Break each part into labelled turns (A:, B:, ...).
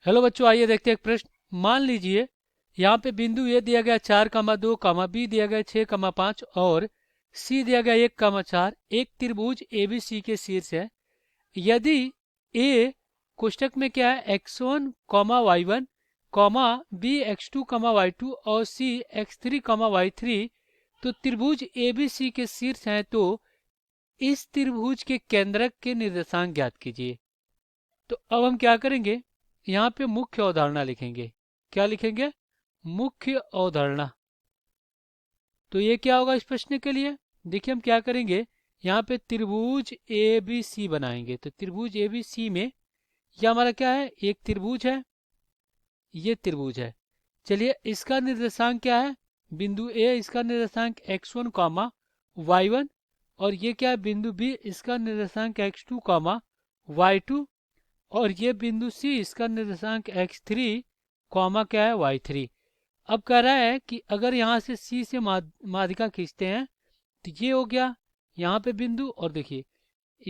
A: Hello बच्चों, आइए देखते हैं एक प्रश्न। मान लीजिए यहाँ पे बिंदु ए दिया गया 4, 2, बी दिया गया 6, 5 और सी दिया गया 1, 4। एक त्रिभुज ABC के शीर्ष है। यदि ए कोष्टक में क्या है x1, y1, B x2, y2 और सी x3, y3, तो त्रिभुज ABC के शीर्ष हैं, तो इस त्रिभुज के केंद्रक के निर्देशांक ज्ञात कीजिए। तो अब हम क्या करेंगे, यहाँ पे मुख्य अवधारणा लिखेंगे। क्या लिखेंगे? मुख्य अवधारणा। तो ये क्या होगा इस प्रश्न के लिए? देखिए हम क्या करेंगे, यहाँ पे त्रिभुज ABC बनाएंगे। तो त्रिभुज ABC में यह हमारा क्या है, एक त्रिभुज है, ये त्रिभुज है। चलिए इसका निर्देशांक क्या है, बिंदु A इसका निर्देशांक x1, y1, और ये क्या है बिंदु B इसका निर्देशांक x2, y2, और ये बिंदु C इसका निर्देशांक x3, क्या है y3। अब कह रहा है कि अगर यहाँ से C से माध्यिका खींचते हैं तो ये हो गया यहाँ पे बिंदु, और देखिए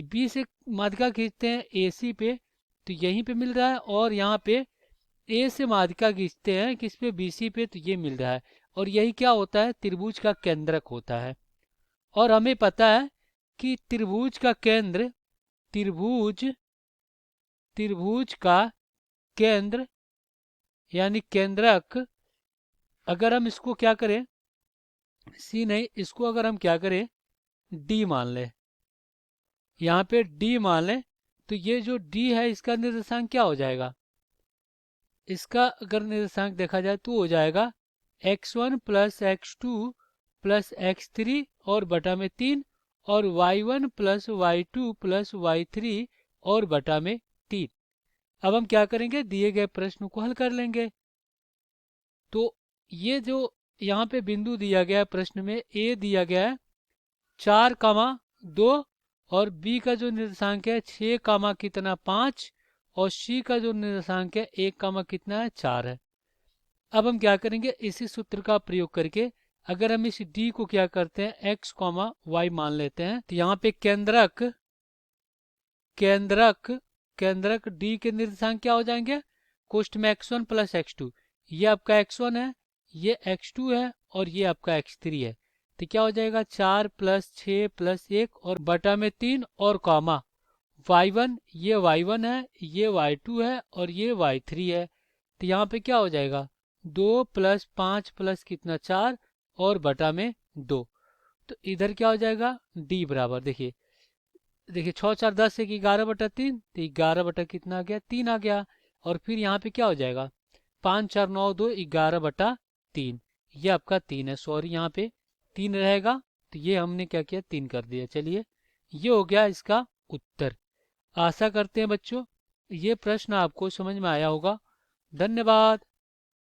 A: B से माध्यिका खींचते हैं AC पे तो यहीं पे मिल रहा है, और यहाँ पे A से माध्यिका खींचते हैं किस पे, BC पे, तो ये मिल रहा है। और यही क्या होता है, त्रिभुज का केंद्रक होता है। और हमें पता है कि त्रिभुज का केंद्र, त्रिभुज त्रिभुज का केंद्र यानी केंद्रक, अगर हम इसको क्या करें, सी नहीं, इसको अगर हम क्या करें डी मान लें, यहाँ पे डी मान लें, तो ये जो डी है इसका निर्देशांक क्या हो जाएगा, इसका अगर निर्देशांक देखा जाए तो हो जाएगा x1 plus x2 plus x3 और बटा में 3, और y1 plus y2 plus y3 और बटा में 3। अब हम क्या करेंगे, दिए गए प्रश्न को हल कर लेंगे। तो ये जो यहाँ पे बिंदु दिया गया है प्रश्न में, ए दिया गया है 4, 2, और बी का जो निर्देशांक है 6, कितना 5, और सी का जो निर्देशांक है 1, कितना है 4 है। अब हम क्या करेंगे, इसी सूत्र का प्रयोग करके अगर हम इस डी को क्या करते हैं x, y मान लेते हैं, तो यहाँ पे केंद्रक केंद्रक केंद्रक डी के निर्देशांक क्या हो जाएंगे, कोष्ठ में x1 प्लस x2, ये आपका x1 है, ये x2 है, और ये आपका x3 है। तो क्या हो जाएगा 4 प्लस 6 प्लस 1 और बटा में 3 और कॉमा y1, ये y1 है, ये y2 है, और ये y3 है। तो यहाँ पे क्या हो जाएगा 2 प्लस 5 प्लस कितना 4 और बटा में 2। तो इधर क्या हो जाएगा d बराबर, देखिए देखिए 6 4 10, 1 11/3, तो 11 कितना आ गया 3 आ गया। और फिर यहाँ पे क्या हो जाएगा 5 4 9 2 11/3, ये आपका 3 है, सॉरी यहाँ पे 3 रहेगा, तो ये हमने क्या किया 3 कर दिया। चलिए ये हो गया इसका उत्तर। आशा करते हैं बच्चों ये प्रश्न आपको समझ में आया होगा। धन्यवाद।